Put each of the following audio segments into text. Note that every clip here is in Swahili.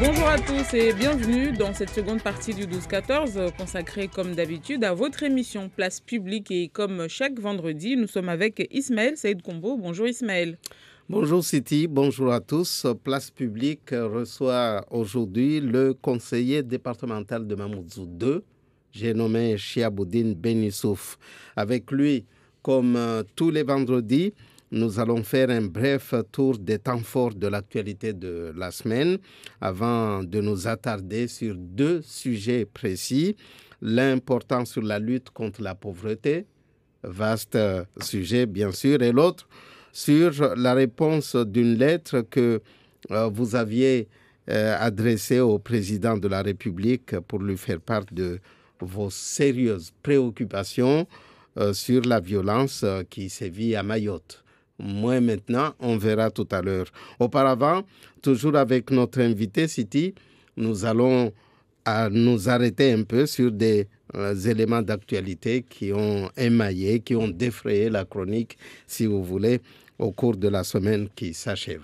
Bonjour à tous et bienvenue dans cette seconde partie du 12-14 consacrée comme d'habitude à votre émission Place Publique et comme chaque vendredi, nous sommes avec Ismaël Saïd Kombo. Bonjour Ismaël. Bonjour Siti, bonjour à tous. Place Publique reçoit aujourd'hui le conseiller départemental de Mamoudzou 2, j'ai nommé Chiaboudine Benissouf. Avec lui, comme tous les vendredis, nous allons faire un bref tour des temps forts de l'actualité de la semaine avant de nous attarder sur deux sujets précis. L'un portant sur la lutte contre la pauvreté, vaste sujet bien sûr, et l'autre sur la réponse d'une lettre que vous aviez adressée au président de la République pour lui faire part de vos sérieuses préoccupations sur la violence qui sévit à Mayotte. Moi maintenant, on verra tout à l'heure. Auparavant, toujours avec notre invité Siti, nous allons nous arrêter un peu sur des éléments d'actualité qui ont émaillé, qui ont défrayé la chronique, si vous voulez, au cours de la semaine qui s'achève.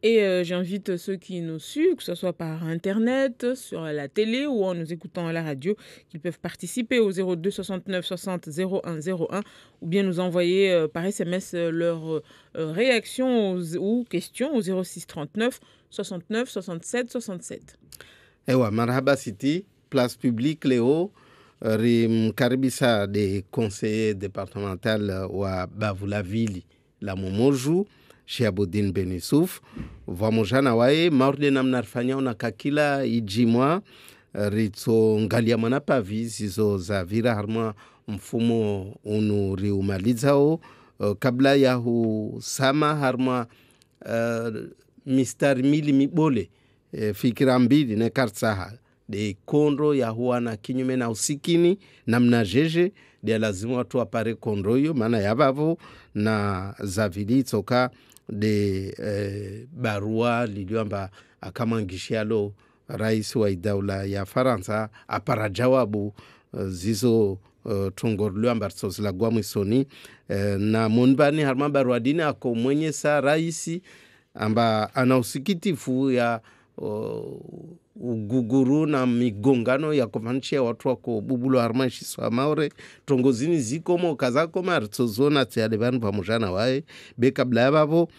Et j'invite ceux qui nous suivent, que ce soit par Internet, sur la télé ou en nous écoutant à la radio, qu'ils peuvent participer au 02 69 60 01 01 ou bien nous envoyer par SMS leurs réactions ou questions au 06 39 69 67 67. Ewa, marhaba Siti, Place Publique Léo, rim karibisa des conseillers départemental wa Bavulavili la Momorju, Chiaboudine Benissouf. Vamojana wae maurde namnarfanya unaka kila ijimwa ritso ngalia manapavi zizo za vira harma mfumo unu riumalizao kabla ya husama harma mistari mili mibole fikira mbili ne kartsaha de kondro ya huana kinyume na usikini namna jeje de lazima watu wapare kondro hiyo maana yabavo na zavili toka de barua liliamba akamangishalo rais wa idaula ya Faransa apara jawabu zizo tongorlu amba sosla gwamwisoni na munbani harma barua dini ako mwenye sa raisi amba ana usikitifu ya uguguru na migongano ya kufanishia watu wako bubulo harmaishi swa maure tongozini zikomo kazako maritsozona tsiale vanhu pamujana wae bekabla yabavo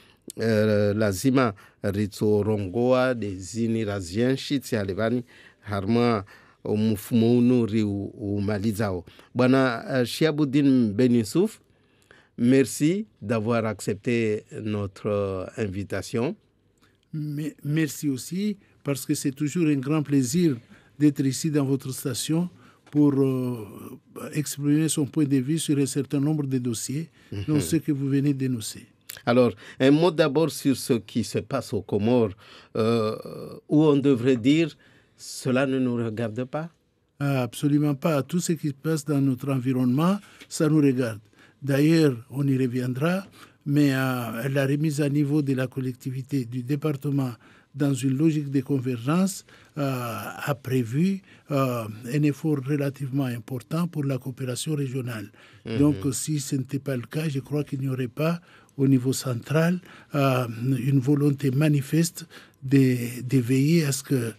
lazima ritsorongoa de zini razienshi tsiale vani harma mfumo unu ri umalizao. Bwana Chiaboudine Benissouf, merci d'avoir accepté notre invitation. Merci aussi, parce que c'est toujours un grand plaisir d'être ici dans votre station pour exprimer son point de vue sur un certain nombre de dossiers, dont ceux que vous venez d'énoncer. Alors, un mot d'abord sur ce qui se passe aux Comores, où on devrait dire « cela ne nous regarde pas ». Absolument pas. Tout ce qui se passe dans notre environnement, ça nous regarde. D'ailleurs, on y reviendra, mais la remise à niveau de la collectivité du département dans une logique de convergence a prévu un effort relativement important pour la coopération régionale. Donc, si ce n'était pas le cas, je crois qu'il n'y aurait pas au niveau central une volonté manifeste de veiller à ce que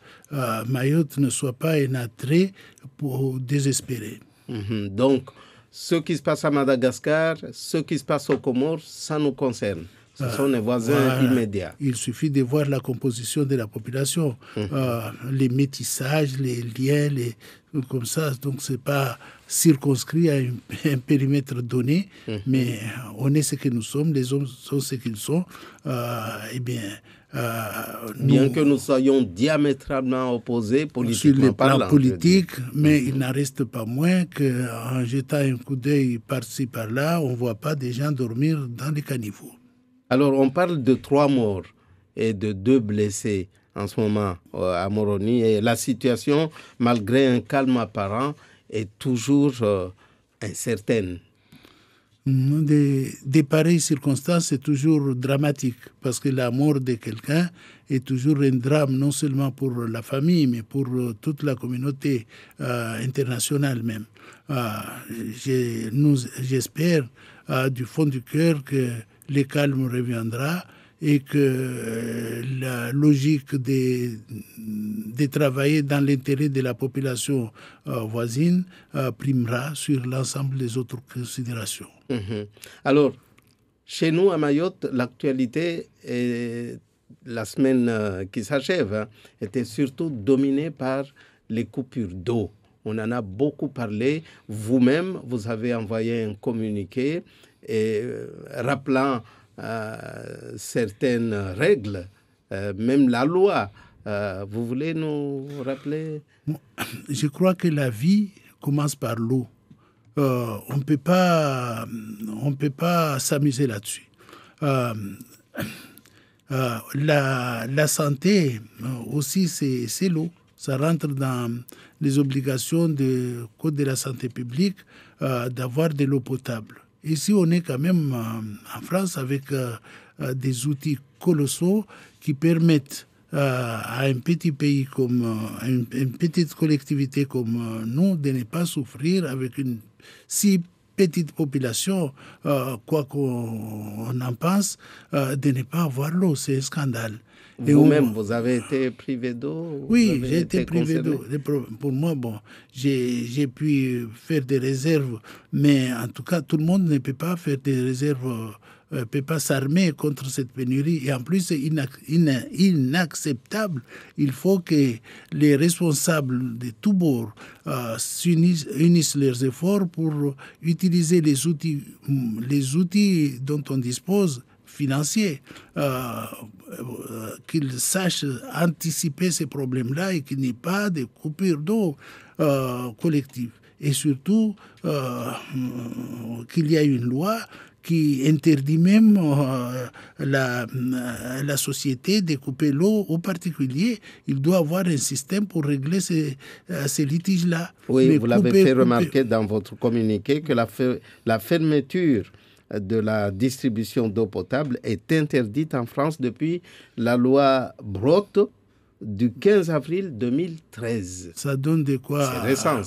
Mayotte ne soit pas un attrait pour désespérer. Donc, ce qui se passe à Madagascar, ce qui se passe aux Comores, ça nous concerne. Ce sont les voisins immédiats. Il suffit de voir la composition de la population, les métissages, les liens, comme ça. Donc, ce n'est pas circonscrit à un périmètre donné, mais on est ce que nous sommes, les hommes sont ce qu'ils sont. Bien que nous soyons diamétralement opposés politiquement sur le plan parlant, politique, mais il n'en reste pas moins qu'en jetant un coup d'œil par-ci par-là, on ne voit pas des gens dormir dans les caniveaux. Alors, on parle de 3 morts et de 2 blessés en ce moment à Moroni. Et la situation, malgré un calme apparent, est toujours incertaine. Des pareilles circonstances, c'est toujours dramatique parce que la mort de quelqu'un est toujours un drame, non seulement pour la famille, mais pour toute la communauté internationale même. J'espère du fond du cœur que le calme reviendra et que la logique de travailler dans l'intérêt de la population voisine primera sur l'ensemble des autres considérations. Alors, chez nous à Mayotte, l'actualité la semaine qui s'achève était surtout dominée par les coupures d'eau. On en a beaucoup parlé. Vous-même, vous avez envoyé un communiqué rappelant certaines règles, même la loi. Vous voulez nous rappeler? Je crois que la vie commence par l'eau. On ne peut pas s'amuser là-dessus. La santé aussi, c'est l'eau. Ça rentre dans les obligations du Code de la santé publique d'avoir de l'eau potable. Ici, on est quand même en France avec des outils colossaux qui permettent à un petit pays comme une petite collectivité comme nous de ne pas souffrir avec une si petite population, quoi qu'on en pense, de ne pas avoir l'eau. C'est un scandale. Vous-même, vous avez été privé d'eau? Oui, j'ai été privé d'eau. Pour moi, bon, j'ai pu faire des réserves, mais en tout cas, tout le monde ne peut pas faire des réserves, ne peut pas s'armer contre cette pénurie. Et en plus, c'est inacceptable. Il faut que les responsables de tous bords unissent leurs efforts pour utiliser les outils dont on dispose, financiers, qu'ils sachent anticiper ces problèmes-là et qu'il n'y ait pas de coupure d'eau collective. Et surtout, qu'il y ait une loi qui interdit même la société de couper l'eau aux particuliers. Il doit avoir un système pour régler ces litiges-là. Oui, mais vous l'avez fait remarquer dans votre communiqué que la fermeture de la distribution d'eau potable est interdite en France depuis la loi Brotte du 15 avril 2013. Ça donne de quoi? C'est récent,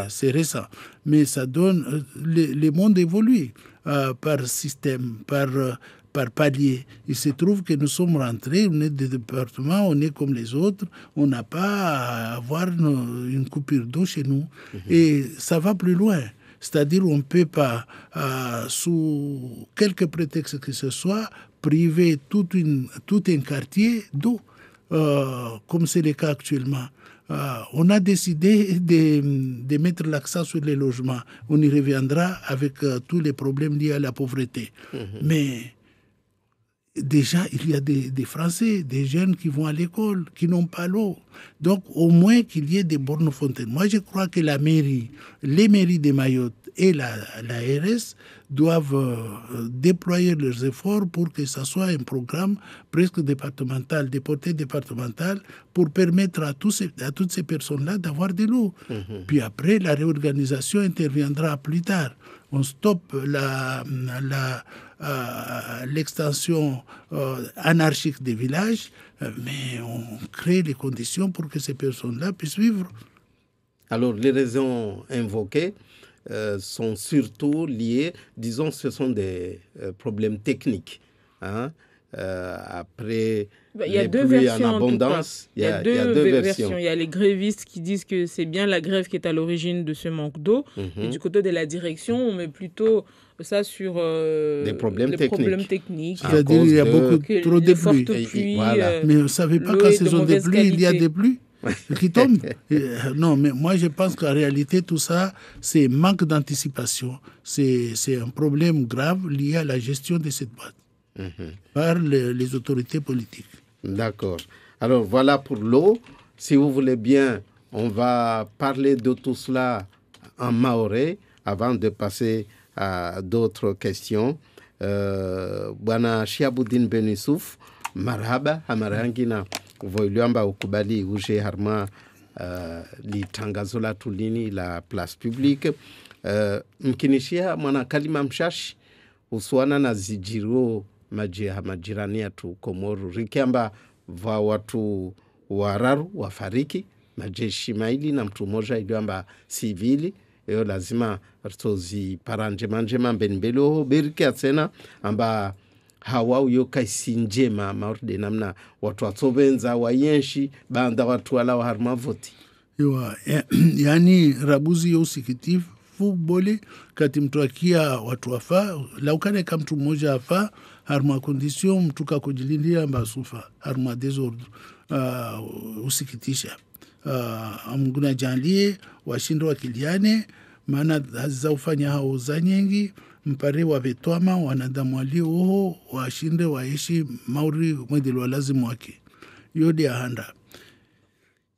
c'est récent. Mais ça donne... Le monde évolue par système, par palier. Il se trouve que nous sommes rentrés, on est des départements, on est comme les autres, on n'a pas à avoir une coupure d'eau chez nous. Et ça va plus loin. C'est-à-dire qu'on ne peut pas, sous quelque prétexte que ce soit, priver tout un quartier d'eau, comme c'est le cas actuellement. On a décidé de mettre l'accent sur les logements. On y reviendra avec tous les problèmes liés à la pauvreté. Mais déjà, il y a des Français, des jeunes qui vont à l'école, qui n'ont pas l'eau. Donc, au moins qu'il y ait des bornes fontaines. Moi, je crois que les mairies de Mayotte et la RS doivent déployer leurs efforts pour que ce soit un programme presque départemental, de portée départementale, pour permettre à toutes ces personnes-là d'avoir de l'eau. Puis après, la réorganisation interviendra plus tard. On stoppe l'extension anarchique des villages, mais on crée les conditions pour que ces personnes-là puissent vivre. Alors, les raisons invoquées sont surtout liées, disons, ce sont des problèmes techniques. Après, il y a deux versions en abondance. Il y a deux versions. Il y a les grévistes qui disent que c'est bien la grève qui est à l'origine de ce manque d'eau. Et du côté de la direction, on met plutôt ça sur des problèmes techniques. C'est-à-dire qu'il y a beaucoup trop de pluies. Voilà. Mais vous ne savez pas quand saison des pluies, il y a des pluies qui tombent. Non, mais moi je pense qu'en réalité tout ça, c'est manque d'anticipation. C'est un problème grave lié à la gestion de cette boîte par les autorités politiques. D'accord. Alors voilà pour l'eau. Si vous voulez bien, on va parler de tout cela en maoré avant de passer à d'autres questions. Bwana Chiaboudine Benissouf, marhaba hamarangina voiliamba ukubali uje harma litangazo la tulini la place publique mkinishia mwana kalima mshashi usuana na zijiro majirani yetu Komoro rikiamba va watu wararu wafariki majeshi maili na mtu mmoja iliamba sivili yo lazima tozi paranje manje mambeni belo berike atsena amba hawa uyo kaisi njema maurde namna watu watobenza wayenshi banda watu wala wa harma voti. Iwa, yani rabuzi yo usikitifu bole kati mtu akia watu wafa laukane kama mtu mmoja afa harma kondisyon mtu kakujilindia mbasufa harma desordre usikitisha mguna janlie washindo wakiliane maana za ufanya hao za nyingi mpare wa vetwama wanadamu walio oho washinde waishi mauri mwedili wa lazimu wake yodi ahanda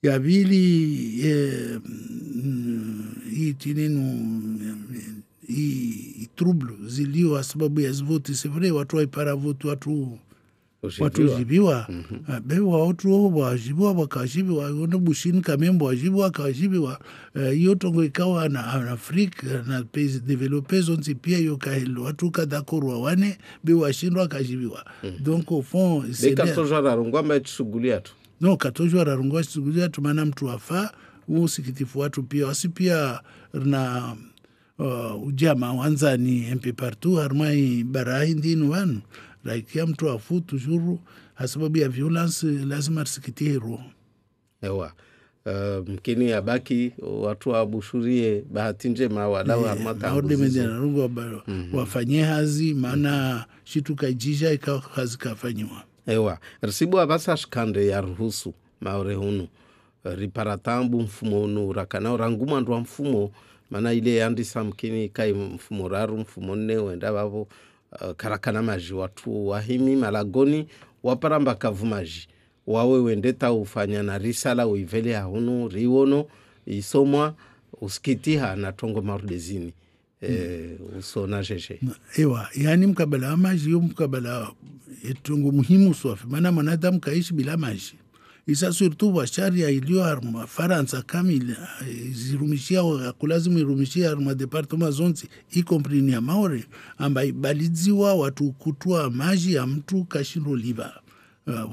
ya vili hii tininu hii trouble zilio sababu ya zvoti sevre watu waipara votu watu jibiwa bewa watu wajibiwa wakajibiwa wana bushini kamembo wajibiwa wakajibiwa hiyo tongo ikawa na Afrika na pays développés zonzi pia yo kahelo watu kadakorwa wane bewa shindwa wakajibiwa donc au fond c'est katojara rungwa tshugulia tu no katojara rungwa tshugulia tu maana mtu afa usikitifu watu pia wasi pia na ujama wanzani mp partout harmai barahi ndinu wanu laikia mtu afu tujuru hasababu ya violence lazima tusikitie roho. Ewa mkini abaki watu wabushurie bahati njema wadau harmata maorde medena rungu wafanye hazi maana shitu kaijisha ikawa hazi kafanywa. Ewa risibu abasa shikande ya ruhusu maore hunu riparatambu mfumo hunu rakana oranguma nduwa mfumo maana ile andisa mkini kai mfumo raru mfumo nne wenda babo karakana maji watu wahimi malagoni waparamba kavumaji wawe wendeta ufanya na risala uivele hunu riwono isomwa uskitiha na tongo marudezini usona jeje. Ewa yani mkabala wa maji yo mkabala etongo muhimu swafi maana mwanadamu kaishi bila maji isa surtout wa sharia ilio harma Faransa kamili zirumishia kulazimu irumishia harma departement zonzi y compris ni maore amba balidziwa watu kutua maji ya mtu kashindo liba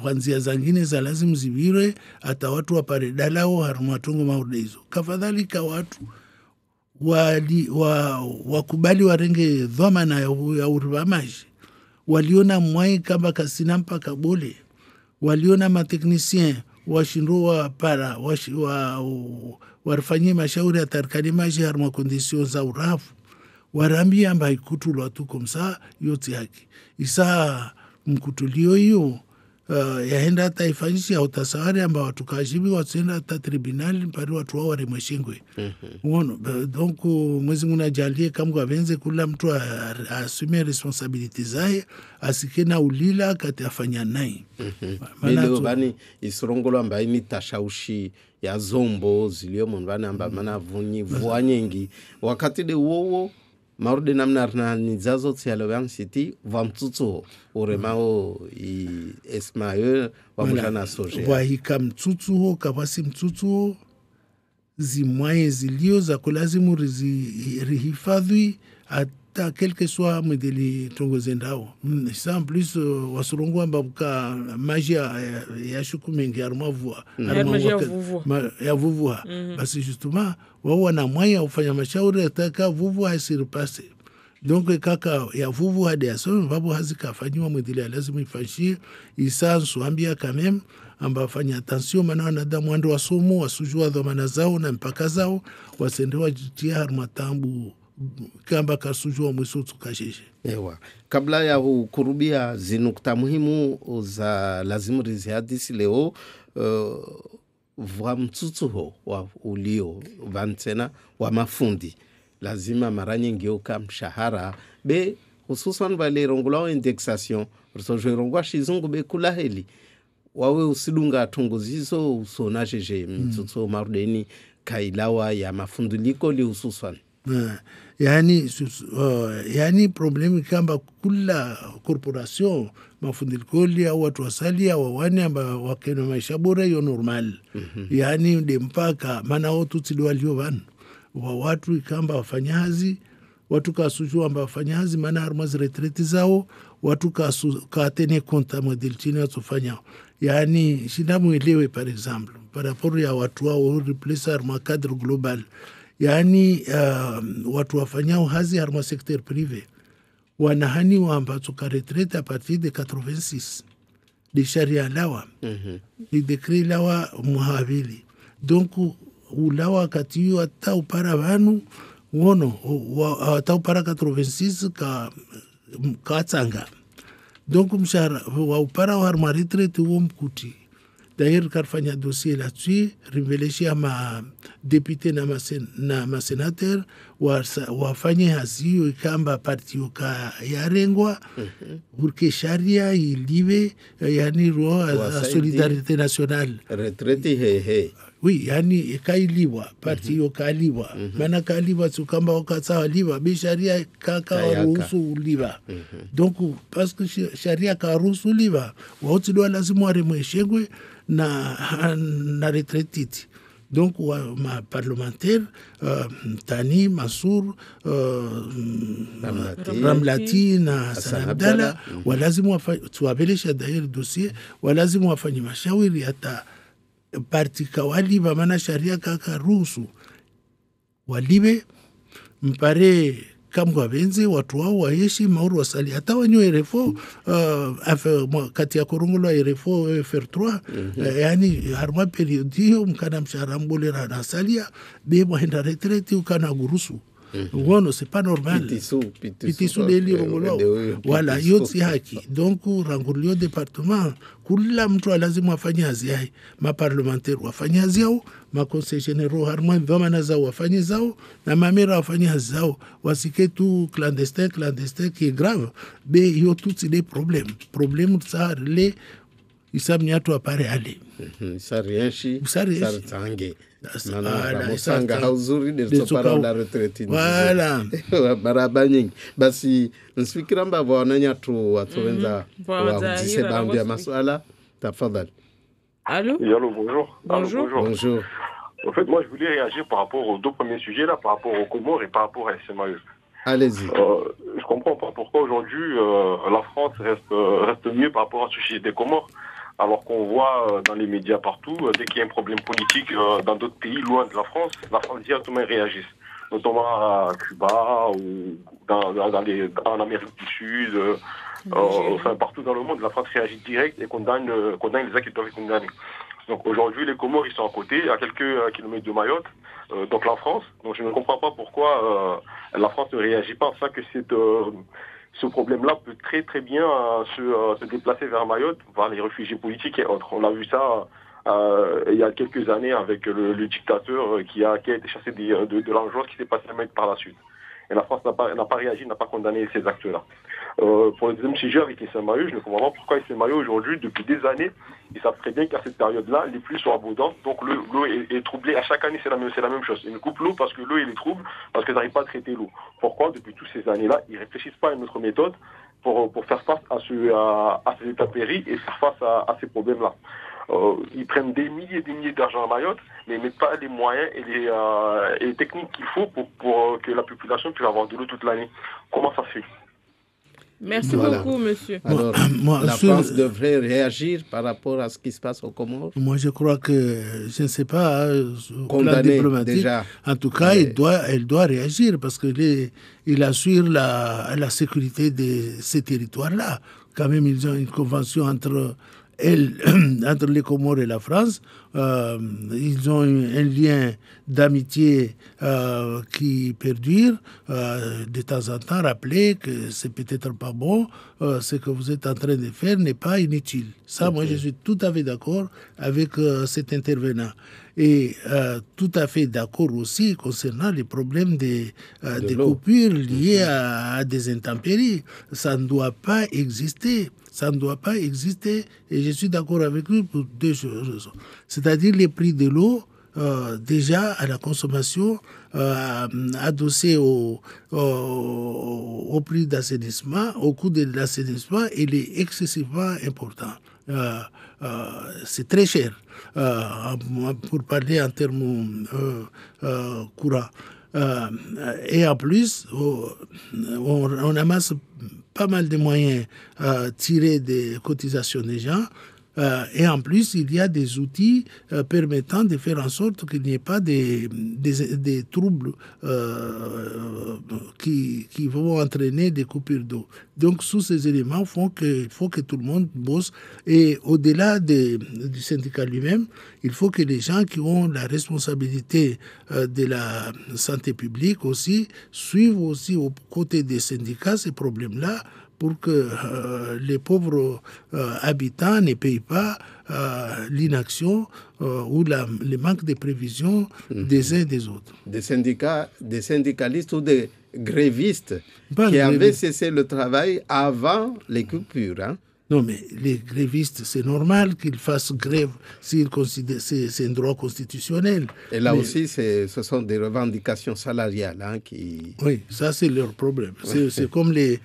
wanzia zangine za lazim ziwire hata watu wapare dalao harma tongo maordezo kafadhalika watu wakubali warenge dhamana ya uriba maji waliona mwai kama kasinampa kabole waliona mateknisien washindo wa para warifanyie mashauri atarikani maji harma kondisyon za urafu warambia amba ikutulwa tu komsa yote haki isa mkutulio hiyo yaenda hata ifanyishi au tasawari amba watu kajibi watuenda hata tribunali mpari watu wao warimweshingwe donc mwezi muna jalie kamu wavenze kula mtu asume responsabilite zae asikena ulila kati afanya nai Milo bani isirongolo amba ini tashaushi ya zombo zilio mbani amba mana vuwa nyingi wakati de uowo marude namna na nizazo tsialogan city vamtutu uremao esmayo wamujana soje wahika mtutu kapasi mtutu zimwaye zilio za kulazimu rihifadhi hata quelque soit modeli tongo zendao ça en plus wasurungu amba buka magia ya shukumengi armavua ya vuvua basi justement wao wana mwaya ufanya mashauri ataka vuvua asiripase donc kaka ya vuvua hadi aso babu hazikafanywa modeli lazima ifanyie isansu ambia quand même amba fanya attention maana wanadamu ndo wasomo wasujua dhamana zao na mpaka zao wasendewa jitia harmatambu kamba kasujua mwiso tukashishe. Ewa kabla ya kurubia zinukta muhimu za lazimu rizi hadisi leo vwa mtutuho wa ulio vantena wa mafundi lazima mara nyingi oka mshahara be hususan vale rongulao indexation rusojo rongwa shizungu be kula heli wawe usidunga tunguzizo usona jeje mtutuho marudeni kailawa ya mafunduliko li hususan yani problemi kamba kula corporation mafundilikoli au watu wasali au wani amba wakena maisha bora yo normal yani de mpaka maana watu tidwalio vanu wa watu ikamba wafanyazi watu kasujua amba wafanyazi maana harmazi retreti zao watu katene konta model chini watufanya yani shida mwelewe par exemple par rapport ya watu wao replace harma cadre global yani watu wafanyao hazi harma secteur privé wanahaniwa ambazo ka retraite à partir de 86 de sharia lawa ni decret lawa muhavili donc ulawa wakati hiyo hata upara vanu wono hata upara 86 ka tsanga donc mshahara wa upara wa retraite wo mkuti d'ailleurs karfanya dossier là-dessus révélé ma député na ma sénateur wafanye hasio ikamba parti uka yarengwa pour sharia ilive yani roa solidarité nationale retraite he oui yani ikailiwa parti ukaliwa maana kaliwa tukamba wakatsawa liwa be sharia kaka ruhusu liwa donc parce que sharia ka ruhusu liwa wautsidwa lazima waremweshengwe na retraititi donc ma parlementaire Tani Mansour Ramlati na Hassan Abdalla walazimu tuwabelisha d'ailleurs dossier walazimu wafanye mashauri hata parti kawaliba maana sharia kaka ruhusu walibe mpare kamgwa benze watu wao waeshi mauru wasali hata wanyo RFO kati ya korongolo RFO FR3 yani harma periodio mkana mshahara mbolera na salia be mwenda retraite ukana gurusu Ngono, c'est pas normal. Pitisu de lirongolo. Wala, yoti haki. Donc, rangulio département, kula mtu lazima afanye hazi yai. Ma parlementaire wafanye hazi yao, ma conseil généraux harma vamana zao wafanye zao, na mamera wafanye hazi zao. Wasike tu clandestin qui est grave. Be, yo tout c'est des problèmes. Problème, ça, les, isam nyatu apare ale. Isa rienshi, isa tange. Musanga hauzuri nilitopara la retraite. Voilà. Baraba nyingi. Basi nsifikira mbavo wananya tu watuwenza wahudise bambi ya masuala. Tafadhali. Allô? Oui, allô, bonjour. Bonjour. Allô, bonjour. En fait, moi, je voulais réagir par rapport aux deux premiers sujets, là, par rapport aux Comores et par rapport à SMAE. Allez-y. Je comprends pas pourquoi aujourd'hui la France reste mieux par rapport à ce sujet des Comores, alors qu'on voit dans les médias partout, dès qu'il y a un problème politique dans d'autres pays loin de la France directement réagisse, notamment à Cuba ou en Amérique du Sud, enfin partout dans le monde, la France réagit direct et condamne les actes qui doivent être condamnés. Donc aujourd'hui, les Comores, ils sont à côté, à quelques kilomètres de Mayotte, donc la France. Donc je ne comprends pas pourquoi la France ne réagit pas, en sachant que ce problème-là peut très très bien se déplacer vers Mayotte, vers les réfugiés politiques et autres. On a vu ça il y a quelques années avec le dictateur qui a été chassé de l'Anjou, qui s'est passé à Mayotte par la suite. Et la France n'a pas réagi, n'a pas condamné ces actes-là. Pour le deuxième sujet avec les SMAE, je ne comprends pas pourquoi les SMAE aujourd'hui, depuis des années, ils savent très bien qu'à cette période-là, les pluies sont abondantes, donc l'eau est troublée. À chaque année, c'est la même chose. Ils coupent l'eau parce que l'eau est trouble, parce qu'ils n'arrivent pas à traiter l'eau. Pourquoi, depuis toutes ces années-là, ils ne réfléchissent pas à une autre méthode pour faire face à ces intempéries et faire face à ces problèmes-là. Ils prennent des milliers et des milliers d'argent à Mayotte, mais ils ne mettent pas les moyens et les techniques qu'il faut pour que la population puisse avoir de l'eau toute l'année. Comment ça se fait? Merci beaucoup, monsieur. Alors, la France devrait réagir par rapport à ce qui se passe aux Comores. Moi, je crois que, je ne sais pas, au plan Condamné diplomatique, déjà. En tout cas, elle doit réagir parce qu'il assure la sécurité de ces territoires-là. Quand même, ils ont une convention entre les Comores et la France. Ils ont un lien d'amitié qui perdure. De temps en temps, rappeler que c'est peut-être pas bon, ce que vous êtes en train de faire n'est pas inutile. Ça, moi, je suis tout à fait d'accord avec cet intervenant. Et tout à fait d'accord aussi concernant les problèmes des coupures liées à des intempéries. Ça ne doit pas exister. Ça ne doit pas exister. Et je suis d'accord avec lui pour deux choses. C'est-à-dire les prix de l'eau, déjà à la consommation, adossé au prix d'assainissement, au coût de l'assainissement, il est excessivement important. C'est très cher, pour parler en termes courants. Et en plus, on amasse pas mal de moyens tirés des cotisations des gens. Et en plus, il y a des outils permettant de faire en sorte qu'il n'y ait pas des troubles qui vont entraîner des coupures d'eau. Donc, tous ces éléments font qu'il faut que tout le monde bosse. Et au-delà du syndicat lui-même, il faut que les gens qui ont la responsabilité de la santé publique aussi suivent aussi aux côtés des syndicats ces problèmes-là, pour que les pauvres habitants ne payent pas l'inaction ou le manque de prévision des uns et des autres. Des syndicalistes ou des grévistes qui avaient cessé le travail avant les coupures. Hein? Non, mais les grévistes, c'est normal qu'ils fassent grève s'ils considèrent c'est un droit constitutionnel. Et là aussi, ce sont des revendications salariales qui... Oui, ça, c'est leur problème. C'est comme les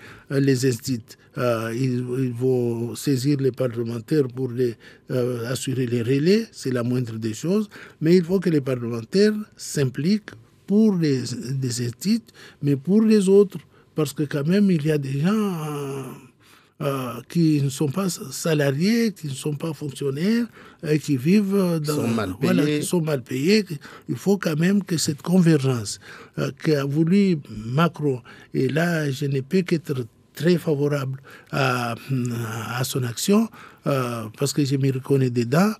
instituts. Ils vont saisir les parlementaires pour assurer les relais, c'est la moindre des choses. Mais il faut que les parlementaires s'impliquent pour les instituts, mais pour les autres. Parce que quand même, il y a des gens... qui ne sont pas salariés, qui ne sont pas fonctionnaires, qui vivent qui sont mal payés. Il faut quand même que cette convergence qu'a voulu Macron, et là je ne peux qu'être très favorable à son action, parce que je me reconnais dedans,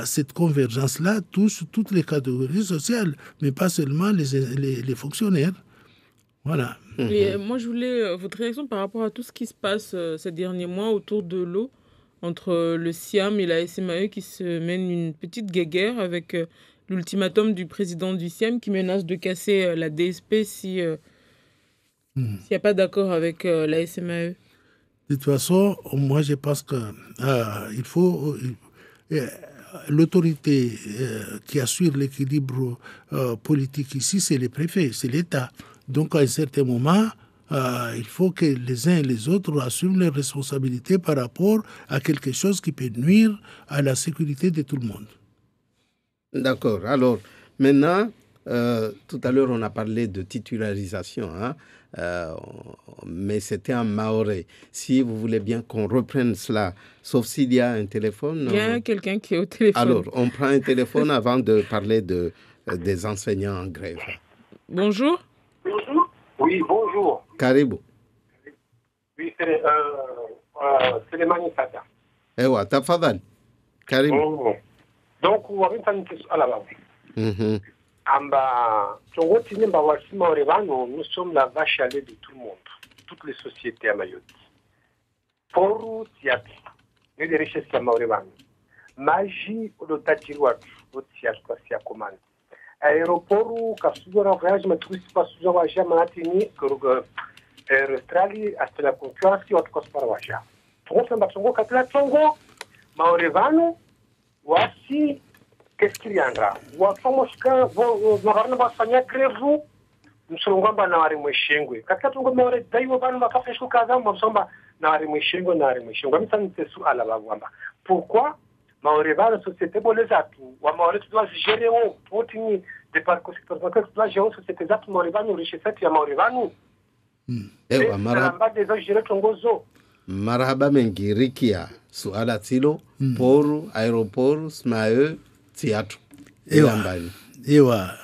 cette convergence-là touche toutes les catégories sociales, mais pas seulement les fonctionnaires. Voilà. Et moi, je voulais votre réaction par rapport à tout ce qui se passe ces derniers mois autour de l'eau, entre le SIAM et la SMAE qui se mènent une petite guéguerre avec l'ultimatum du président du SIAM qui menace de casser la DSP s'il n'y a pas d'accord avec la SMAE. De toute façon, moi, je pense que il faut... l'autorité qui assure l'équilibre politique ici, c'est les préfets, c'est l'État. Donc, à un certain moment, il faut que les uns et les autres assument leurs responsabilités par rapport à quelque chose qui peut nuire à la sécurité de tout le monde. D'accord. Alors, maintenant, tout à l'heure, on a parlé de titularisation, hein, mais c'était en mahorais. Si vous voulez bien qu'on reprenne cela, sauf s'il y a un téléphone. Il y a quelqu'un qui est au téléphone. Alors, on prend un téléphone avant de parler des enseignants en grève. Bonjour. Bonjour. Oui, bonjour. Caribou. Oui, c'est le Manifata. Ewa, tafadhali. Caribou. Donc, on va à la base. Nous sommes la vache à lait de tout le monde, toutes les sociétés à Mayotte. Pour Tiati, nous les richesses à Maurivan. Magie au Tatirouat, au Tiati, c'est à commande. Aéroport, quand vous avez un voyage, mais tout ce pas sous un voyage, mais que Australie, à la concurrence, il y a autre chose par voyage. Pour nous, nous sommes la Tongo, Maurivan, voici. Qu'est-ce qu'il y a là? Vous avez fait grève, nous sommes en train de faire des choses. Quand on a fait des choses, pourquoi? La société pour les atouts. Tu dois gérer pour tenir des parcours. Tu dois gérer une société d'atouts. Nous richesse et Maurevanu. Marhaba mengi rikia suala tilo poru aeroporu SMAE tiatu ewa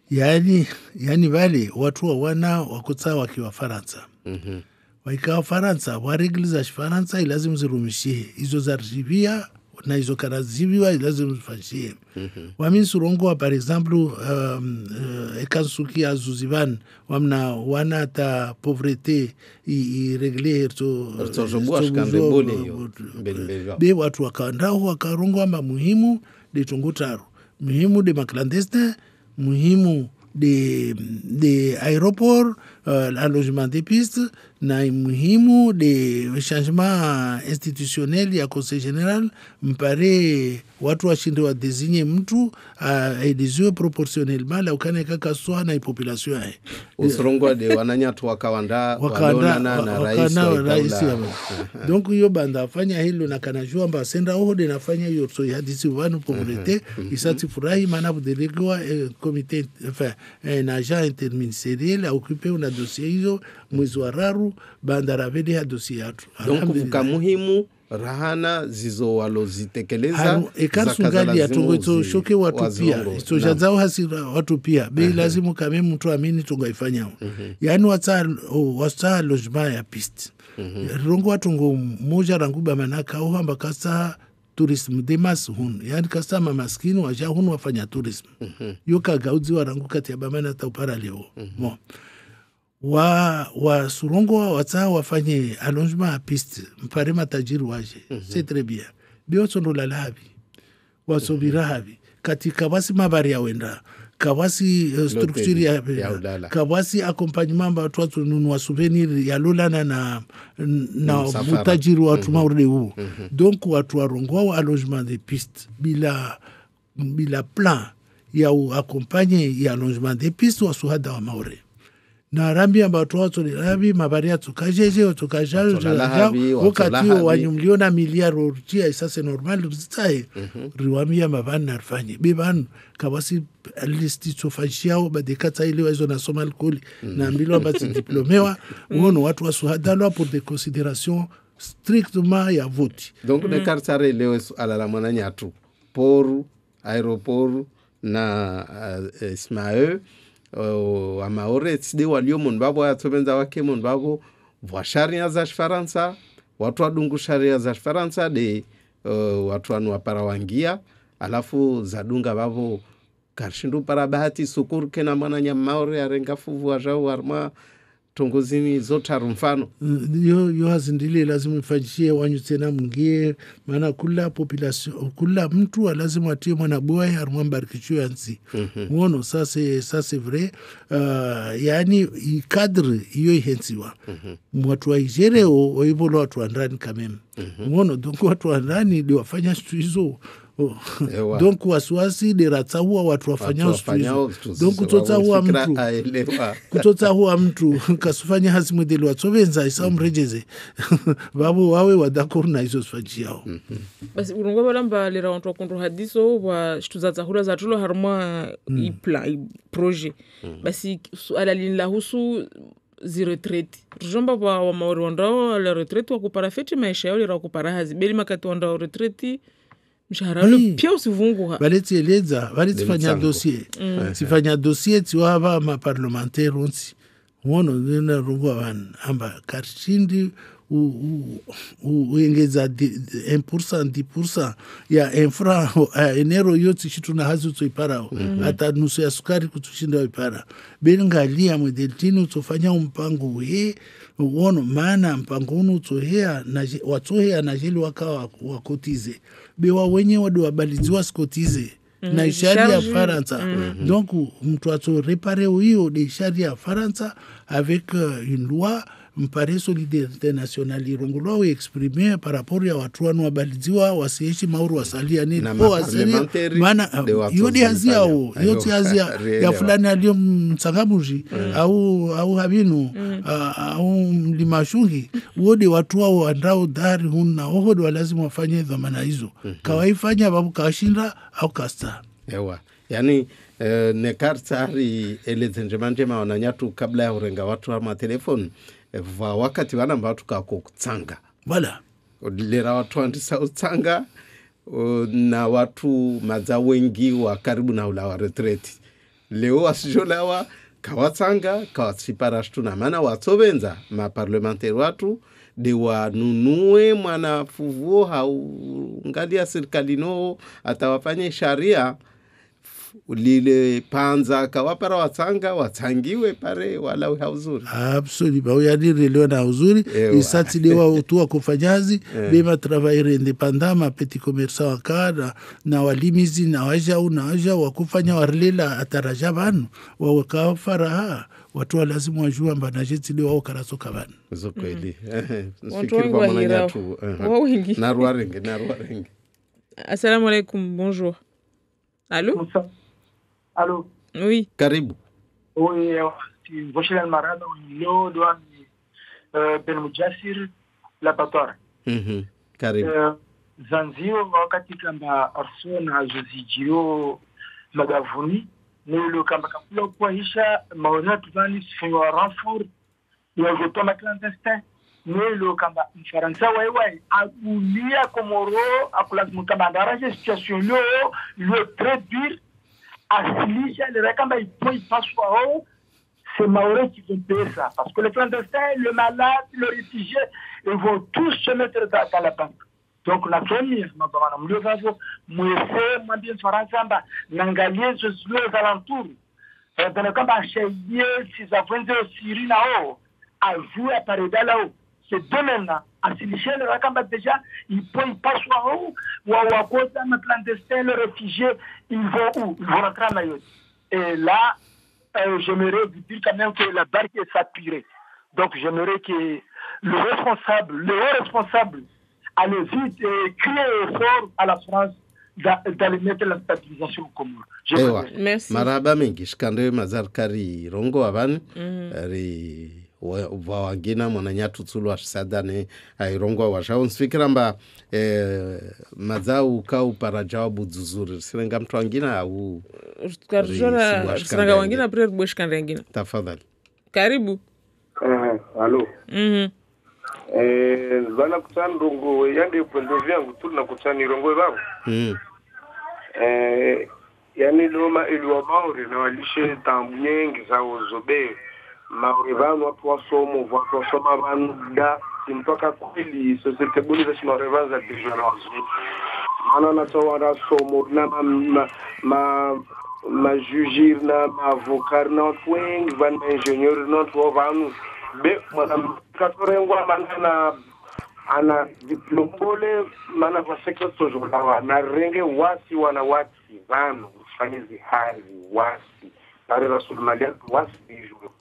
yani wale watu wana wakutsa wakiwa Faransa waikawa Faransa waregli za Faransa lazima zirumishie hizo za arjivia na hizo karaziviwa lazima zifanyie wami surongo par exemple ekansuki azuzivan wamna wana ta pauvreté i régler be watu wakandao wakarongwa muhimu de tongotaro muhimu de maclandestin muhimu de aéroport l'allongement des pistes na muhimu de changement institutionnel ya conseil général mpare watu washinde wa désigner mtu aidiziwe proportionnellement la ukane kaka soa na population yae usrongo de wananyatu wakawanda na rais donc hiyo banda afanya hilo na kanajua mba senda oho de nafanya hiyo so hadisi wanu pauvreté isati furahi maana budelegwa comité enfin un agent interministériel a occupé un dossier hizo mwezi wa raru banda ravedi ha dossier yatu donc vuka muhimu rahana zizo walozitekeleza ekasungali atongozo shoke watu pia istojazao hasira watu pia bei lazima kame mtu amini tungaifanya yani wasa lojma ya piste rongo watungo moja ranguba manaka uhamba kasa tourism demas hun yani kasa mamaskini waja hun wafanya tourism yoka gaudzi warangu kati ya bamana taupara leo mo wa surongo wata wafanye allongement à piste mpare matajiri waje c'est très bien bio sondo la labi wasobira habi katika basi mabari ya wenda kawasi structure ya kawasi accompagnement ba watu nunua souvenir ya lolana na mutajiri watu maurde huu donc watu warongo allongement des pistes bila plan ya accompagner ya allongement des pistes wasuhada wa maure na rambi amba watu ni rambi mabaria tukajeje tukajaje wakati wanyumliona miliari urtia isase normal zitae riwamia mabana arfanye biban kabasi listi tofashiao badekata ile wazo na soma alcool na mbilo ambati diplomewa uono watu wasuhadalo pour des considérations strictement ya vote donc le kartare leo ala la mwana nyatu poru aéroport na Ismael amaore tside walio munbabo yatsobenza wake munbabo vwa sharia za Faransa watu wadungu sharia za Faransa de watu wanu waparawangia alafu zadunga babo karshindu para bahati sukuru kena mwana nyamaore arengafu vwa jao arma tongozini zotaru mfano yo hazindile lazima ifanyishie wanyu tena mungie maana kula population kula mtu lazima atie mwana boy armwambarikisho yansi muono sasa c'est vrai yani cadre hiyo ihensiwa watu wa Nigeria oibolo watu andani kameme muono donc watu andani ndio wafanya hizo donc wasiwasi de ratsaua watu wafanya ustuizo donc kutotsaua mtu kasufanya hasi modeli watsovenza isa mrejeze babo wawe wadakuru na hizo sfaji yao basi urungo balamba lera watu wakundu hadiso wa shtuza zahura za tulo harma projet basi ala linla husu ziretreti rujomba wa maori wandao la retreti wakupara feti maisha yao lera wakupara hazi beli makati wandao retreti mshahara pia usivunguha baletieleza baletifanya dossier sifanya dossier tiwava ma parlementaire onsi wono nina rungu wan amba karshindi uengeza 1% 10% ya infra enero yote chituna hazi utoiparao hata nusu ya sukari kutushinda ipara bengalia mwedeltini utofanya mpango we wono maana mpango unu utohea na watohea na jeli wakawa wakotize bewa wenye wadu wabaliziwa skotize na ishari ya Faransa donc mtu ato repare hiyo de ishari ya Faransa avec une loi mpare solidarité nationale irongolo exprimer par rapport ya watu wanu wabaliziwa wasiishi mauru wasalia nini maana yodi hazia yote hazia ya fulani alio msangamuji au habinu au mlimashungi wodi watu wao andao dari huna hodi lazima wafanye dhamana hizo kawaifanya babu kashinda au kasta ewa yani nekartari elezenjemanje wananyatu kabla ya urenga watu wa telefoni va wakati wana mbatu kako kutsanga wala lera watu andisa utsanga na watu maza wengi wa karibu na ula wa retreti leo wasijolawa kawatsanga kawatsipara shtuna maana watsobenza ma parlementaire watu de wanunue mwana fuvuo hau ngalia serikali no atawafanya sharia lile panza kawapara watsanga watsangiwe pare wala hauzuri absolument ba uyadiri leo na uzuri isati leo utua kufanyazi bema travailler indépendant ma petit commerçant wakada na walimizi na waja wakufanya warlela ataraja banu wakafara watu lazima wajua mbana jeti leo au karasoka banu zokweli watu wangu na ruarenge assalamu alaikum bonjour allô Allô. Oui. Karibu. Oui, Voshel Marada, leo doani Ben Mujasir laboratoire. Karibu. Zanzio wakati kamba arsona jozijio magavuni nilo kamba kapula kwa hisha maona tuvani sifanywa renfort ya gotoma clandestin mwelo kamba mfaransa wewe akulia Komoro akulazimu kamba ndaraje situation yo le très dur asilisha le kamba il passe au c'est Maoré qui vont payer ça parce que les clandestins, le malade, le réfugié, ils vont tous se mettre dans la banque. Donc la première, moi bien Faransa nangalie aux alentours. Dans le cas d'Achaïe, si ça venait au Syrie là-haut, à jouer à Paris là-haut. C'est demain là. À Siliché, le Rakamba déjà, ils passent où, ou à cause d'un clandestin, le réfugié, ils vont où? Ils vont rentrer à Mayotte. Et là, j'aimerais vous dire quand même que la barque est saturée. Donc j'aimerais que le haut responsable, allez vite et crier fort à la France d'aller mettre la stabilisation au Comore. Merci. Maraba mengi shikande mazarkari rongo avan ri wawangina mwananyatu tsulu ashsadane airongo washa unsfikiramba mazau kau para jawabu dzuzuri sirenga mtu wangina au karjona sirenga wangina prayer bweshkan rengina tafadhali karibu halo zana kutana rongo yande upendo vyangu tu na kutana rongo wangu yani loma iliwa maori na walishe tambu nyingi za uzobe maori vanu watu wasoma vanu da mpaka kweli societe buni za maori vanu za dijana wazu mana na tawara somo na majujir na avokar na watu wengi vanu ingenieur na watu vanu be mwana katorengwa mana ana diplomole mana kwa sekta sojola na renge wasi wana wati vanu fanyizi hali wasi pare rasulmalia wasi bijo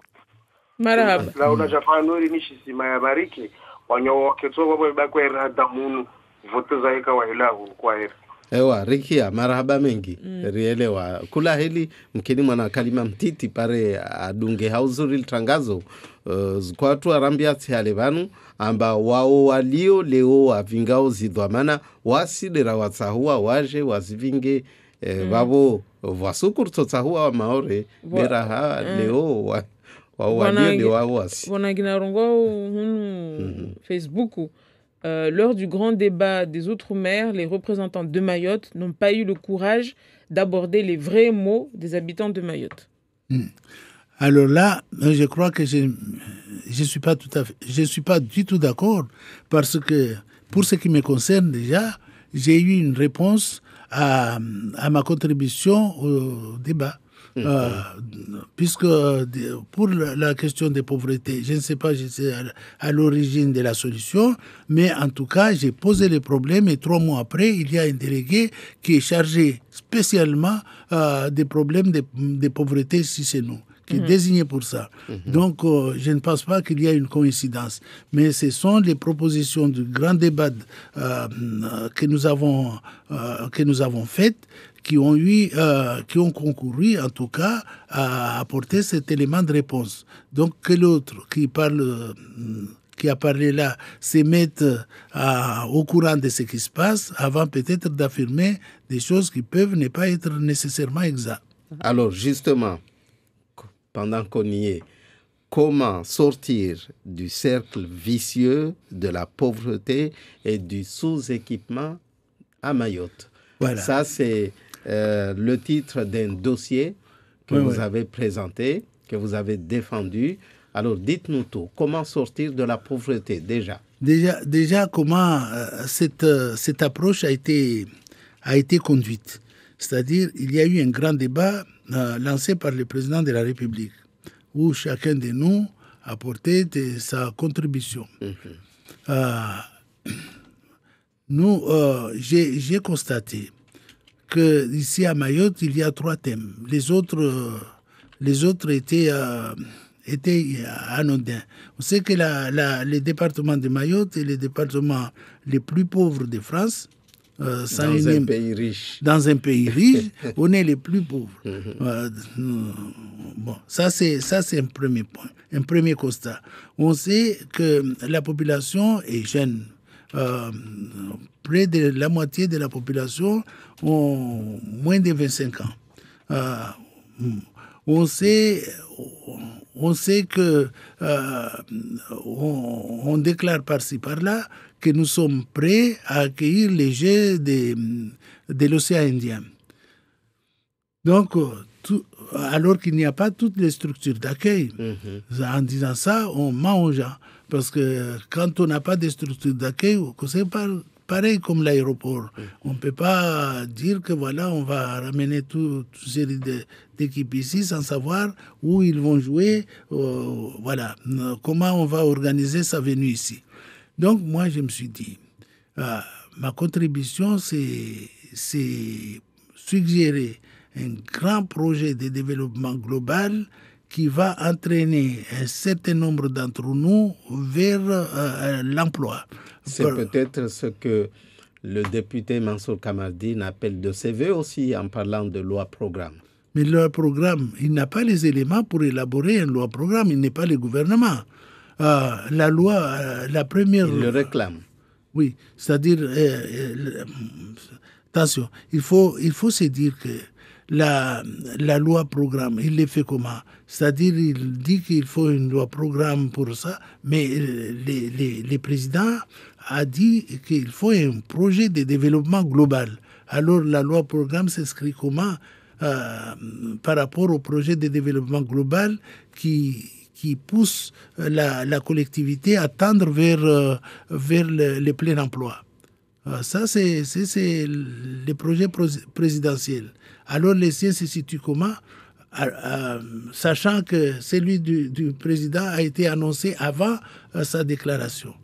marhaba la una jafanori nishi sima ya bariki wanyo waketoa babo bakwa irada munu vote zaika wa ilahu kwa heri ewa rikia marhaba mengi rielewa kula hili mkini mwana kalima mtiti pare adunge hauzuri tangazo kwa watu arambia tihale vanu amba wao walio leo avingao zidwamana wasidera watsahua waje wazivinge vavo vasukuru totsahua wa maore beraha leo wao walio leo wasi wanagina rongo hunu Facebook. Lors du grand débat des Outre-mer, les représentants de Mayotte n'ont pas eu le courage d'aborder les vrais maux des habitants de Mayotte. Alors là, je crois que je suis pas du tout d'accord parce que pour ce qui me concerne déjà, j'ai eu une réponse à ma contribution au débat. Puisque pour la question des pauvretés, je ne sais pas, je suis à l'origine de la solution, mais en tout cas, j'ai posé les problèmes et 3 mois après, il y a un délégué qui est chargé spécialement des problèmes de pauvreté si c'est nous, qui est désigné pour ça. Donc, je ne pense pas qu'il y a une coïncidence. Mais ce sont les propositions du grand débat que nous avons faites qui ont concouru, en tout cas, à apporter cet élément de réponse. Donc, que l'autre qui a parlé là se mette au courant de ce qui se passe avant peut-être d'affirmer des choses qui peuvent ne pas être nécessairement exactes. Alors, justement, pendant qu'on y est, comment sortir du cercle vicieux de la pauvreté et du sous-équipement à Mayotte? Voilà. Ça, c'est le titre d'un dossier que vous avez présenté, que vous avez défendu. Alors, dites-nous tout. Comment sortir de la pauvreté, déjà? Déjà comment cette approche a été conduite. C'est-à-dire, il y a eu un grand débat lancé par le président de la République, où chacun de nous a apporté sa contribution. J'ai constaté qu'ici à Mayotte, il y a 3 thèmes. Les autres étaient anodins. On sait que les départements de Mayotte est le département les plus pauvres de France. Dans un pays riche. Dans un pays riche, on est les plus pauvres. Bon, ça c'est un premier point, un premier constat. On sait que la population est jeune. Près de la moitié de la population ont moins de 25 ans. On sait que on déclare par-ci par-là que nous sommes prêts à accueillir les jets de l'océan Indien. Donc, alors qu'il n'y a pas toutes les structures d'accueil. En disant ça, on ment aux gens. Parce que quand on n'a pas de structures d'accueil, c'est pareil comme l'aéroport. On ne peut pas dire que voilà, on va ramener toute série d'équipes ici sans savoir où ils vont jouer, voilà, comment on va organiser sa venue ici. Donc moi, je me suis dit, ma contribution, c'est suggérer un grand projet de développement global qui va entraîner un certain nombre d'entre nous vers l'emploi. C'est peut-être ce que le député Mansour Kamaldine appelle de ses voeux aussi en parlant de loi-programme. Mais loi-programme, il n'a pas les éléments pour élaborer une loi-programme, il n'est pas le gouvernement. La loi, la première... Il le réclame. Oui, c'est-à-dire... attention, il faut se dire que la loi-programme, il les fait comment? C'est-à-dire, il dit qu'il faut une loi-programme pour ça, mais les présidents a dit qu'il faut un projet de développement global. Alors, la loi-programme s'inscrit comment par rapport au projet de développement global qui pousse la collectivité à tendre vers le plein emploi. Ça, c'est les projets présidentiels. Alors, les siens se situent comment? Sachant que celui du président a été annoncé avant sa déclaration.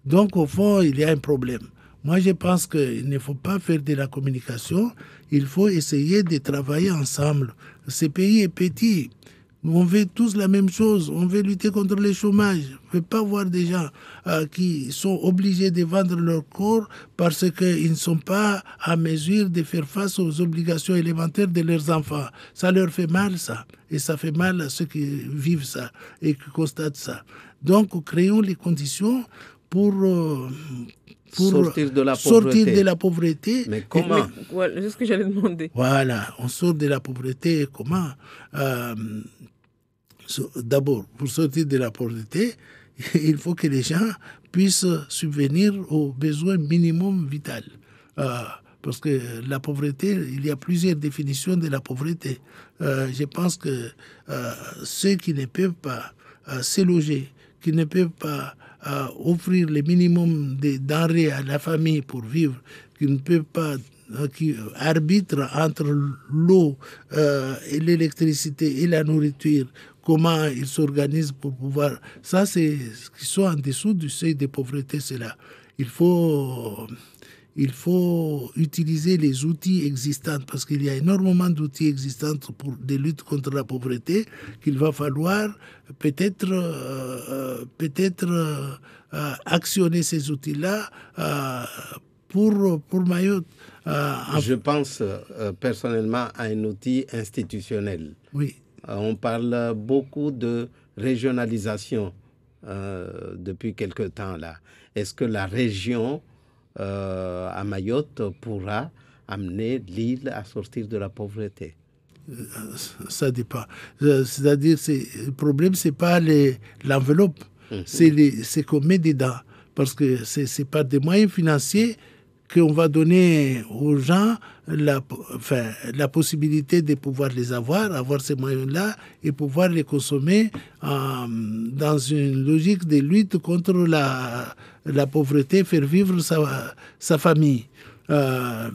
Donc, au fond, il y a un problème. Moi, je pense qu'il ne faut pas faire de la communication. Il faut essayer de travailler ensemble. Ce pays est petit. On veut tous la même chose. On veut lutter contre le chômage. On ne veut pas voir des gens qui sont obligés de vendre leur corps parce qu'ils ne sont pas à mesure de faire face aux obligations élémentaires de leurs enfants. Ça leur fait mal, ça. Et ça fait mal à ceux qui vivent ça et qui constatent ça. Donc, créons les conditions pour sortir de la pauvreté. Mais comment? C'est ce que j'allais demander. Voilà, on sort de la pauvreté. Comment? D'abord, pour sortir de la pauvreté, il faut que les gens puissent subvenir aux besoins minimums vitaux. Parce que la pauvreté, il y a plusieurs définitions de la pauvreté. Je pense que ceux qui ne peuvent pas se loger, qui ne peuvent pas offrir le minimum de denrées à la famille pour vivre, qui ne peuvent pas, qui arbitrent entre l'eau et l'électricité et la nourriture, comment ils s'organisent pour pouvoir... Ça, c'est ce qui sont en dessous du seuil de pauvreté, c'est là. Il faut utiliser les outils existants parce qu'il y a énormément d'outils existants pour des luttes contre la pauvreté qu'il va falloir peut-être actionner ces outils-là pour Mayotte. Je pense personnellement à un outil institutionnel. Oui. On parle beaucoup de régionalisation depuis quelque temps là. Est-ce que la région à Mayotte pourra amener l'île à sortir de la pauvreté? Ça dépend. C'est-à-dire, le problème, ce n'est pas l'enveloppe, c'est qu'on met dedans. Parce que c'est par des moyens financiers qu'on va donner aux gens la possibilité de pouvoir les avoir ces moyens-là et pouvoir les consommer dans une logique de lutte contre la pauvreté, faire vivre sa famille.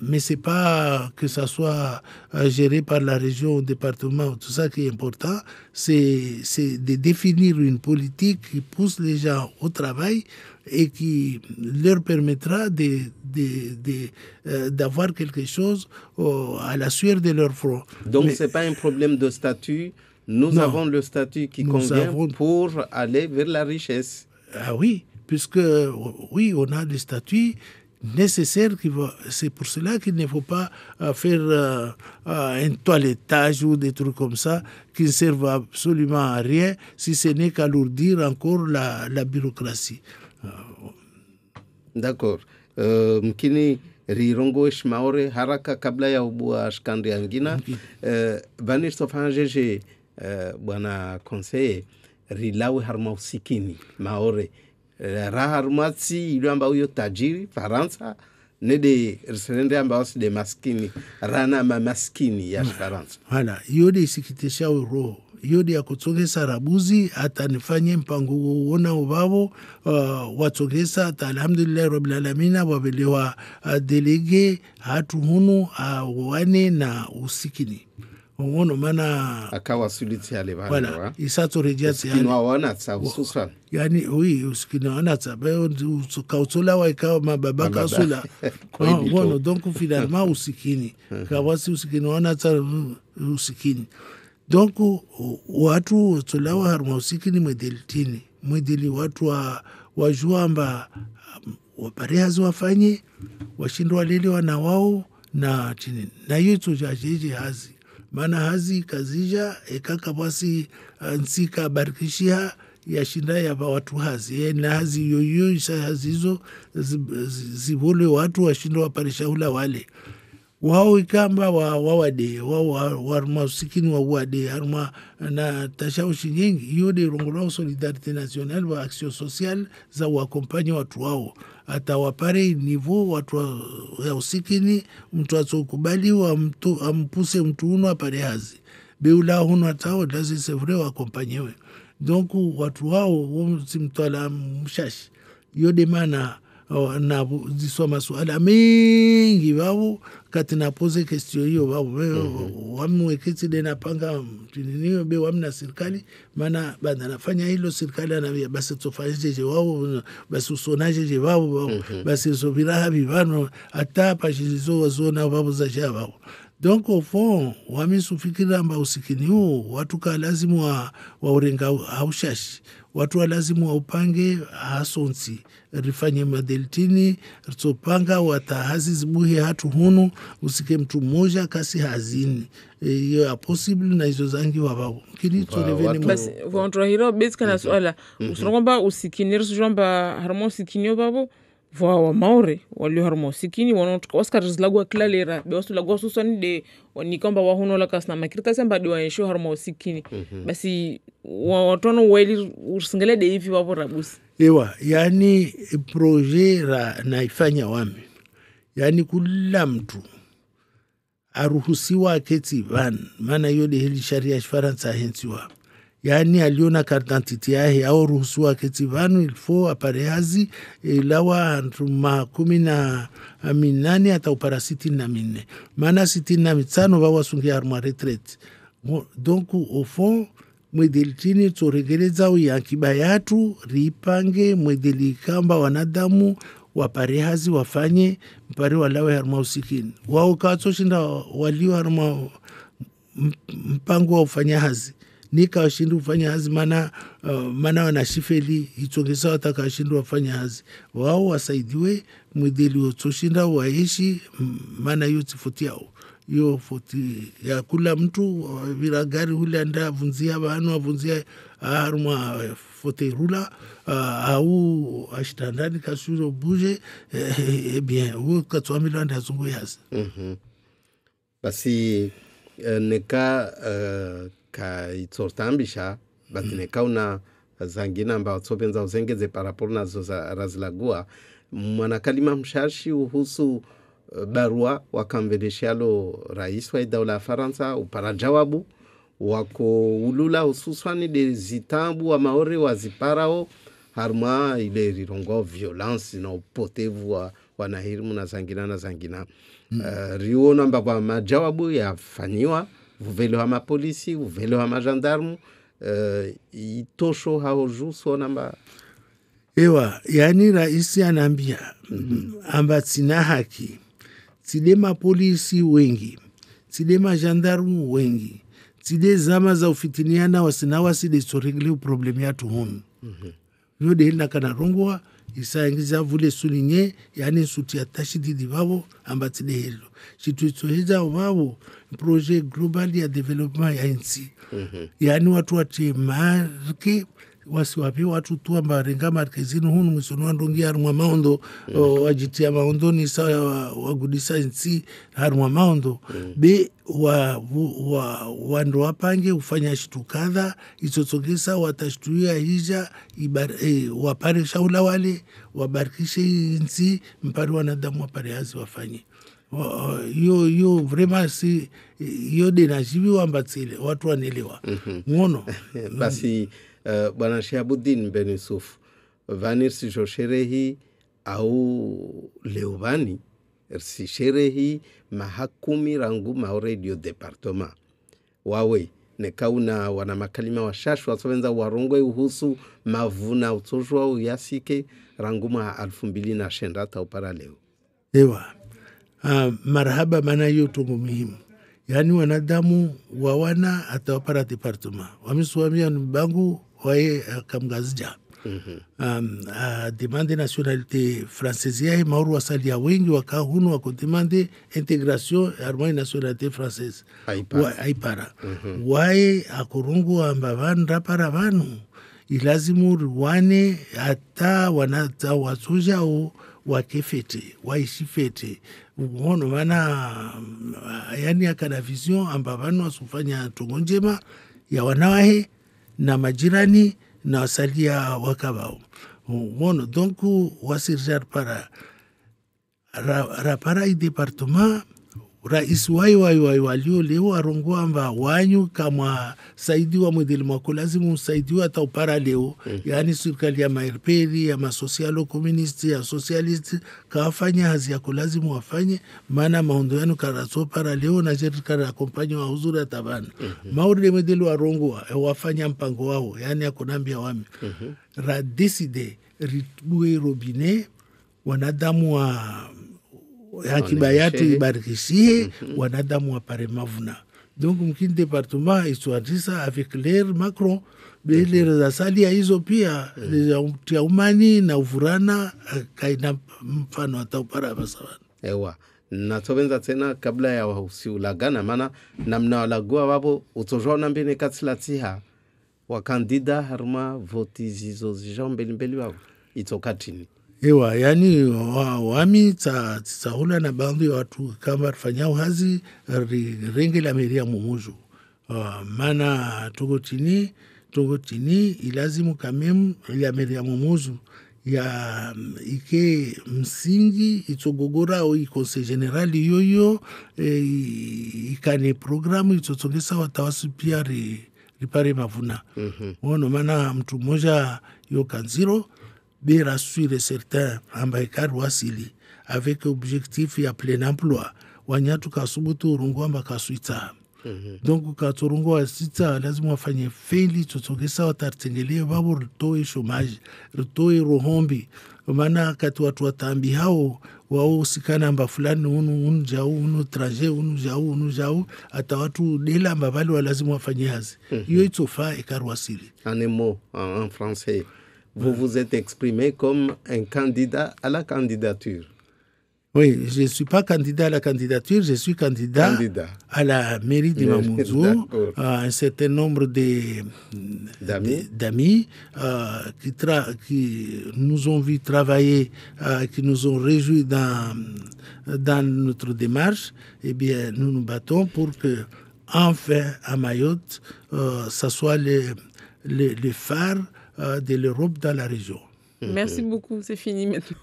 Mais ce n'est pas que ça soit géré par la région, au département, tout ça qui est important. C'est de définir une politique qui pousse les gens au travail et qui leur permettra d'avoir quelque chose à la sueur de leur front. Donc, ce n'est pas un problème de statut. Nous avons le statut qui convient pour aller vers la richesse. Ah oui, puisque oui, on a des statuts nécessaires. C'est pour cela qu'il ne faut pas faire un toilettage ou des trucs comme ça qui ne servent absolument à rien, si ce n'est qu'alourdir encore la bureaucratie. D'accord. Mkini rirongo shmaore haraka kabla ya ubua shkandi angina. Banir Sofan Jeje bwana conseiller rilawe harma usikini maore raha harmatsi ile ambao yo tajiri Faransa nede reserende ambao si de maskini rana maskini ya Faransa hala yode isikitisha roho yodi ya kutsogesa rabuzi atanifanye mpango uona ubabo watsogesa alhamdulillah rabbil alamin wabelewa delege hatu hunu wane na usikini uono mana akawa suliti yale bana wala isato rejiati yani wana tsa hususan yani usikini wana tsa ba kautsola wa ikawa mababaka sula uono donc finalement usikini kawasi usikini wana tsa usikini. Donc watu tulawa harma usikini mwedeli watu wajua amba waparehazi wafanye washindwa lele wana wao na chini na hiyo tujajeje hazi maana hazi kazija ekaka basi nsika barikishia ya shinda ya watu hazi na hazi yoyo isa hazi hizo zivole watu washindwa waparisha ula wale wao ikamba wawade warma usikini wawade harma na tashaushi nyingi hiyo de rongolo solidarite nationale wa action sociale za wakompanya watu wao atawapare niveau watu ya usikini mtu atokubali wa mtu ampuse mtu uno apare hazi beula huno atao lazi sevre wakompanyewe donc watu wao simtwala mshashi hiyo de mana na ziswa masuala mengi wao katina pose question hiyo wao wamweketi de napanga tininiyo be wamna serikali maana banda nafanya hilo serikali anavia basi tofanyeje wao basi usonaje wao basi sobiraha bivano hata pashizo wazona wao za jao. Donc au fond wamisufikira amba usikini huo watu ka lazimu urenga haushashi watu lazimu upange hasonsi rifanye madeltini ritopanga watahazi zibuhi hatu hunu usike mtu mmoja kasi hazini hiyo ya possible na hizo zangi wabao kini toleveni basi vondro hiro basic na swala usiromba usikini risujomba harmo usikini babo wa maore walio harmo sikini wanotuka Oscar zilagwa klalera be wasu lagwa susoni de wanikomba wahuno la kasna makirita samba de waensho harmo sikini basi watono weli usingele de hivi wapo rabusi ewa yani projet ra naifanya wame yani kula mtu aruhusiwa keti van maana yode hili sharia ya Faransa hensiwa yani aliona kartantiti yahe au ruhusiwa keti vanu ilfo aparehazi ilawa ma 18 hata upara 64 maana 65 wawa sungi arma retraite donc au fond mwedelitini toregereza uyankiba yatu ripange mwedeli kamba wanadamu waparehazi wafanye mpare walawe harma usikini wao katsoshinda walio harma mpango wa ufanya hazi nika washindu ufanya hazi mana wanashifeli itongesa wataka washindu wafanya hazi wao wasaidiwe mwedeli otoshinda waishi mana yu tifoti yao yo foti ya kula mtu viragari hule anda vunzia banu avunzia haruma fote rula au ashtandani kasuro buje bien u katwamilo anda zungu yasi basi neka ka itsortambisha batineka una zangina ambao tsopenza uzengeze paraporo nazo za razilagua mwanakalima mshashi uhusu barua wakamvedeshalo rais wa daula ya Faransa upara jawabu wako ulula hususani de zitambu wa maore wa ziparao harma ile rirongo violence na upotevu wa wanahirimu na zangina rio namba kwa majawabu yafanyiwa uvelo wa mapolisi uvelo wa majandarmu itosho haoju so namba ewa yani raisi anambia amba sina haki tile mapolisi wengi tile majandarmu wengi tile zama za ufitiniana wasinawasi de soregle problemi ya tuhunu yode hili kana rongwa isaingiza vule sulinye yani suti atashidi divavo amba tile hilo chitu itoheza wao projet global ya development ya nchi yani watu wate marke wasiwape watu tu amba renga markezini hunu mwisonu wandongi harumwa maondo wajitia maondoni sawa wagudisa nsi harumwa maondo be wando wapange ufanya shitu kadha isotsogesa watashtuia hija wapare shaula wale wabarikishe nsi mpari wanadamu wapare hazi wafanye yo vraiment si yo denajivi wambatsile watu wanelewa ngono basi bwana Shihabuddin Ben Yusuf vanir si sherehi au leovani si sherehi mahakumi rangu ma radio departement wawe nekauna wana makalima washashu wasovenza warongwe uhusu mavuna utojwa uyasike rangu ma 2020 upara leo ewa marhaba maana hiyo tungo muhimu yani wanadamu wawana atawapara departement wamisuamia bangu wae kamgazija demande nationalité française ya mauru wasalia wengi wakahunu wako demande intégration harmonie nationalité française aipara wae akurungu amba vanra para vanu ilazimu wane hata wanata wasuja o wakefete waishifete uono maana yani akana vision amba vanu wasufanya tongo njema ya wanawahe na majirani na wasalia wakabao uono donc wasirjar para rapara i departement rais walio leo arongo amba wanyu kama saidi wa modeli mwako lazimu saidi hata upara leo yani serikali ya maerperi ya masocialo communiste ya socialist kawafanya hazi yako lazimu wafanye maana maondo yanu karaso para leo na jerikara kompanyo wa uzuri atabana mauri modeli warongo wafanya mpango wao yani akonambia wami ra decide ritbue robinet wanadamu wa hakibayatu ibarikishie wanadamu wapare mavuna donc mkini departement istuatisa avec l'air Macron bele za salia hizo pia ya umani na uvurana kaina mfano ataupara basawana ewa natovenza tena kabla ya usiulagana maana namna walagua wabo utojwa na mbene katilatiha wakandida harma voti zizo zijambeli mbeli wabo itokatini ewa yani wami tsahula na bandu ya watu kama rifanyao hazi renge la meria mumuju mana togotini ilazimu kamemu la meria mumuju ya ike msingi itogogora o ikonse generali yoyo ikane programu itotongesa watawasi pia ripare mavuna ono mana mtu mmoja yo kanziro be rassurer certains ambaikar wasili avec objectif ya plein emploi wanyatu kasubutu urungu amba kasuita donc katurungu wasita lazima wafanye feli tutogesa watartengelie babu ritoe chômage ritoe rohombi maana kati watu watambi hao wao sikana amba fulani unu jau unu trajet unu jau hata watu dela amba bali lazima wafanye hazi hiyo itofa ikarwasili en mot en français. Vous vous êtes exprimé comme un candidat à la candidature. Oui, je ne suis pas candidat à la candidature, je suis candidat. À la mairie de Mamoudzou. Un certain nombre d'amis qui nous ont vu travailler, qui nous ont réjouis dans notre démarche. Eh bien, nous nous battons pour que, enfin, à Mayotte, ça soit les phares de l'Europe dans la région. Merci beaucoup, c'est fini maintenant.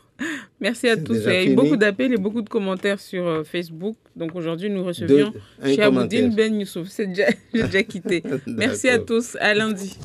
Merci à tous. Il y a eu beaucoup d'appels et beaucoup de commentaires sur Facebook. Donc aujourd'hui, nous recevions Shihabuddin Ben Yusuf. J'ai déjà quitté. Merci à tous. À lundi.